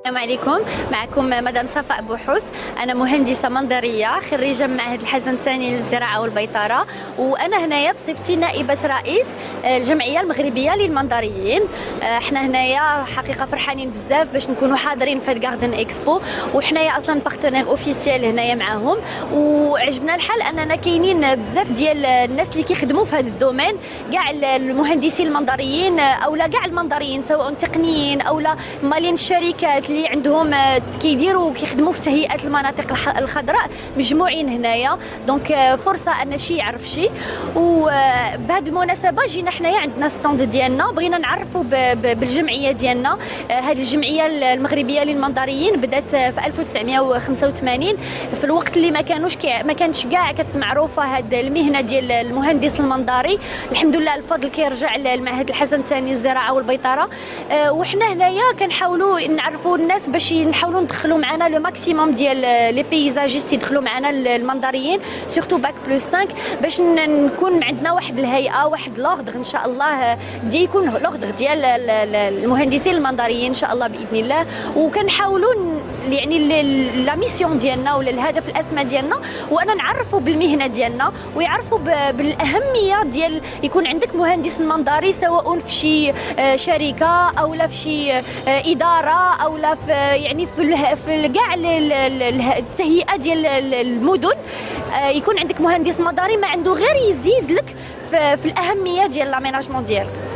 السلام عليكم. معكم مدام صفاء بوحوس. انا مهندسه منظريه خريجه من معهد الحسن الثاني للزراعه والبيطره، وانا هنايا بصفتي نائبه رئيس الجمعيه المغربيه للمنظريين. احنا هنايا حقيقه فرحانين بزاف باش نكونوا حاضرين في هاد جاردن اكسبو، وحنايا اصلا بارتنير اوفيسيال هنايا معاهم. وعجبنا الحال اننا كاينين بزاف ديال الناس اللي كيخدموا في هذا الدومين، كاع المهندسين المنظريين اولا كاع المنظريين سواء تقنيين اولا مالين الشركات اللي عندهم كيديروا كيخدموا في تهيئه المناطق الخضراء مجموعين هنايا. دونك فرصه ان شي يعرف شي. وبهذه المناسبه جينا حنايا عندنا ستاند ديالنا، بغينا نعرفوا بالجمعيه ديالنا. هذه الجمعيه المغربيه للمنظريين بدات في 1985 في الوقت اللي ما كانش كاع كتمعروفه هذه المهنه ديال المهندس المنظري. الحمد لله الفضل كيرجع للمعهد الحسن الثاني للزراعه والبيطره. وحنا هنايا كنحاولوا نعرفوا الناس باش نحاولوا ندخلوا معنا لو ماكسيموم ديال لي بيزاجيست يدخلوا معنا المنظريين سورتو باك بلس 5 باش نكون عندنا واحد الهيئه، واحد لوغدغ ان شاء الله دي يكون لوغدغ ديال المهندسين المنظريين ان شاء الله باذن الله. وكنحاولوا يعني لا ميسيون ديالنا ولا الهدف الاسمى ديالنا وانا نعرفوا بالمهنه ديالنا ويعرفوا بالاهميه ديال يكون عندك مهندس منظري سواء في شي شركه او لا في شي اداره او لا في يعني في كاع التهيئه ديال المدن. يكون عندك مهندس منظري ما عنده غير يزيد لك في الاهميه ديال لاميناجمون ديالك.